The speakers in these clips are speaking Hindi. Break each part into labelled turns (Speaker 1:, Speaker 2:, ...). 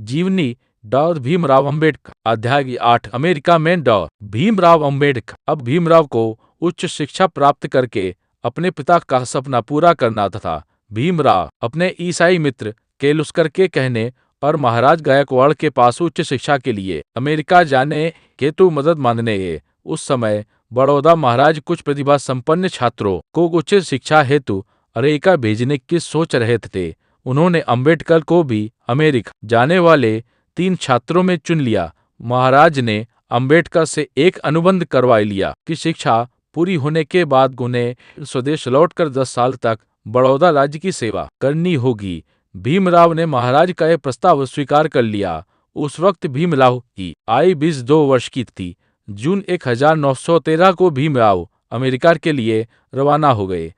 Speaker 1: जीवनी डॉ भीमराव अंबेडकर। अध्याय 8 अमेरिका में डॉ भीमराव अंबेडकर। अब भीमराव को उच्च शिक्षा प्राप्त करके अपने पिता का सपना पूरा करना था। भीमराव अपने ईसाई मित्र केलुस्कर के कहने पर महाराज गायकवाड़ के पास उच्च शिक्षा के लिए अमेरिका जाने हेतु मदद मांगने गए। उस समय बड़ौदा महाराज कुछ प्रतिभा संपन्न छात्रों को उच्च शिक्षा हेतु अमेरिका भेजने की सोच रहे थे। उन्होंने अंबेडकर को भी अमेरिका जाने वाले 3 छात्रों में चुन लिया। महाराज ने अंबेडकर से एक अनुबंध करवा लिया कि शिक्षा पूरी होने के बाद उन्हें स्वदेश लौटकर 10 साल तक बड़ौदा राज्य की सेवा करनी होगी। भीमराव ने महाराज का यह प्रस्ताव स्वीकार कर लिया। उस वक्त भीमराव की आयु 22 वर्ष की थी। जून 1913 को भीमराव अमेरिका के लिए रवाना हो गए।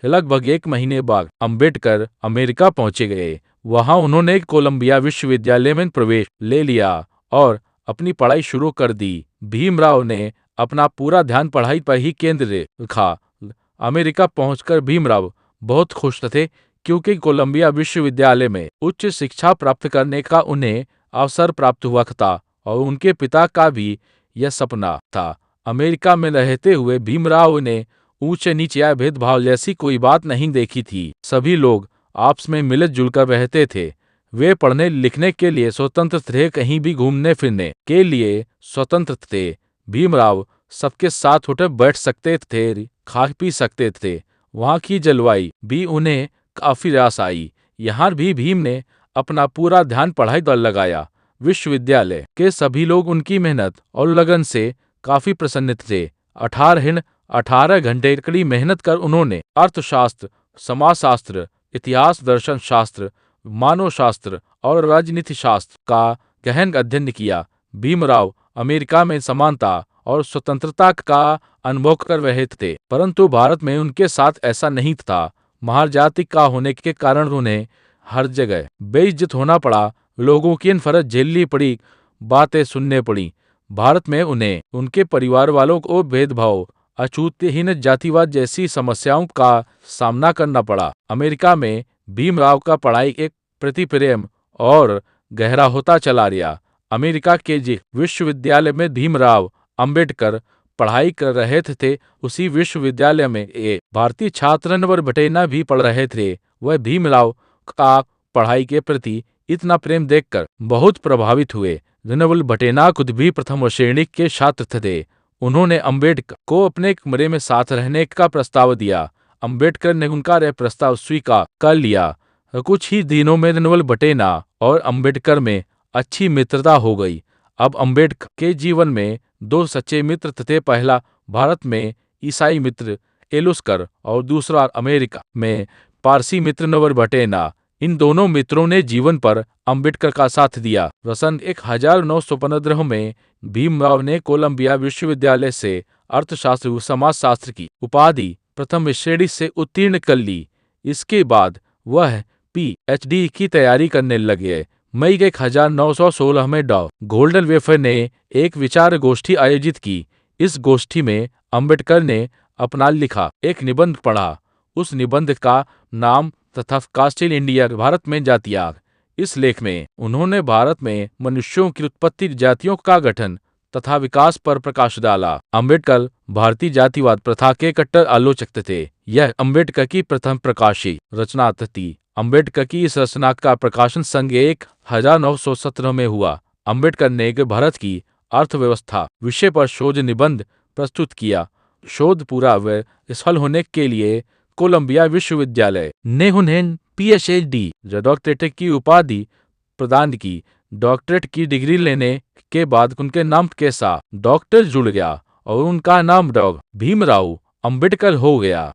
Speaker 1: लगभग 1 महीने बाद अंबेडकर अमेरिका पहुंचे गए। वहां उन्होंने कोलंबिया विश्वविद्यालय में प्रवेश ले लिया और अपनी पढ़ाई शुरू कर दी। भीमराव ने अपना पूरा ध्यान पढ़ाई पर ही केंद्रित रखा। अमेरिका पहुंचकर भीमराव बहुत खुश थे, क्योंकि कोलंबिया विश्वविद्यालय में उच्च शिक्षा प्राप्त करने का उन्हें अवसर प्राप्त हुआ था और उनके पिता का भी यह सपना था। अमेरिका में रहते हुए भीमराव ने ऊंचे नीचे या भेदभाव जैसी कोई बात नहीं देखी थी। सभी लोग आपस में मिलकर जुलकर रहते थे। वे पढ़ने लिखने के लिए स्वतंत्र थे, कहीं भी घूमने फिरने के लिए स्वतंत्र थे। भीमराव सबके साथ उठे बैठ सकते थे, खा पी सकते थे। वहाँ की जलवायु भी उन्हें काफी रास आई। यहाँ भी भीम ने अपना पूरा ध्यान पढ़ाई पर लगाया। विश्वविद्यालय के सभी लोग उनकी मेहनत और लगन से काफी प्रसन्न थे। 18 घंटे कड़ी मेहनत कर उन्होंने अर्थशास्त्र, समाजशास्त्र, इतिहास, दर्शन शास्त्र, मानव शास्त्र और राजनीति शास्त्र का गहन अध्ययन किया। भीमराव अमेरिका में समानता और स्वतंत्रता का अनुभव कर रहे थे, परंतु भारत में उनके साथ ऐसा नहीं था। महार जाति का होने के कारण उन्हें हर जगह बेइज्जत होना पड़ा, लोगों की नफरत झेलनी पड़ी, बातें सुनने पड़ी। भारत में उन्हें उनके परिवार वालों को भेदभाव, अछूतहीन जातिवाद जैसी समस्याओं का सामना करना पड़ा। अमेरिका में भीमराव का पढ़ाई एक प्रति प्रेम और गहरा होता चला गया। अमेरिका के जिस विश्वविद्यालय में भीमराव अंबेडकर पढ़ाई कर रहे थे, उसी विश्वविद्यालय में एक भारतीय छात्र नवल भटेना भी पढ़ रहे थे। वह भीमराव का पढ़ाई के प्रति इतना प्रेम देखकर बहुत प्रभावित हुए। नवल भटेना खुद भी प्रथम श्रेणी के छात्र थे। उन्होंने अंबेडकर को अपने कमरे में साथ रहने का प्रस्ताव दिया। अंबेडकर ने उनका यह प्रस्ताव स्वीकार कर लिया। कुछ ही दिनों में नवल भटेना और अंबेडकर में अच्छी मित्रता हो गई। अब अंबेडकर के जीवन में 2 सच्चे मित्र थे। पहला भारत में ईसाई मित्र केलुस्कर और दूसरा अमेरिका में पारसी मित्र नवल भटेना। इन दोनों मित्रों ने जीवन पर अंबेडकर का साथ दिया। सन 1915 में भीमराव ने कोलंबिया विश्वविद्यालय से अर्थशास्त्र व समाजशास्त्र की उपाधि प्रथम श्रेणी से उत्तीर्ण कर ली। इसके बाद वह PhD की तैयारी करने लगे। मई 1916 में डॉ गोल्डन वेफर ने एक विचार गोष्ठी आयोजित की। इस गोष्ठी में अंबेडकर ने अपना लिखा एक निबंध पढ़ा। उस निबंध का नाम तथा कास्टिल इंडिया, भारत में जातियाग। इस लेख में उन्होंने भारत में मनुष्यों की उत्पत्ति, जातियों का गठन तथा विकास पर प्रकाश डाला। अंबेडकर भारतीय जातिवाद प्रथा के कट्टर आलोचक थे। यह अंबेडकर की प्रथम प्रकाशित रचना थी। अंबेडकर की इस रचना का प्रकाशन सन 1917 में हुआ। अंबेडकर ने भारत की अर्थव्यवस्था विषय पर शोध निबंध प्रस्तुत किया। शोध पूरा व सफल होने के लिए कोलंबिया विश्वविद्यालय ने उन्हें PhD डॉक्टरेट की उपाधि प्रदान की। डॉक्टरेट की डिग्री लेने के बाद उनके नाम के साथ डॉक्टर जुड़ गया और उनका नाम डॉ भीमराव अंबेडकर हो गया।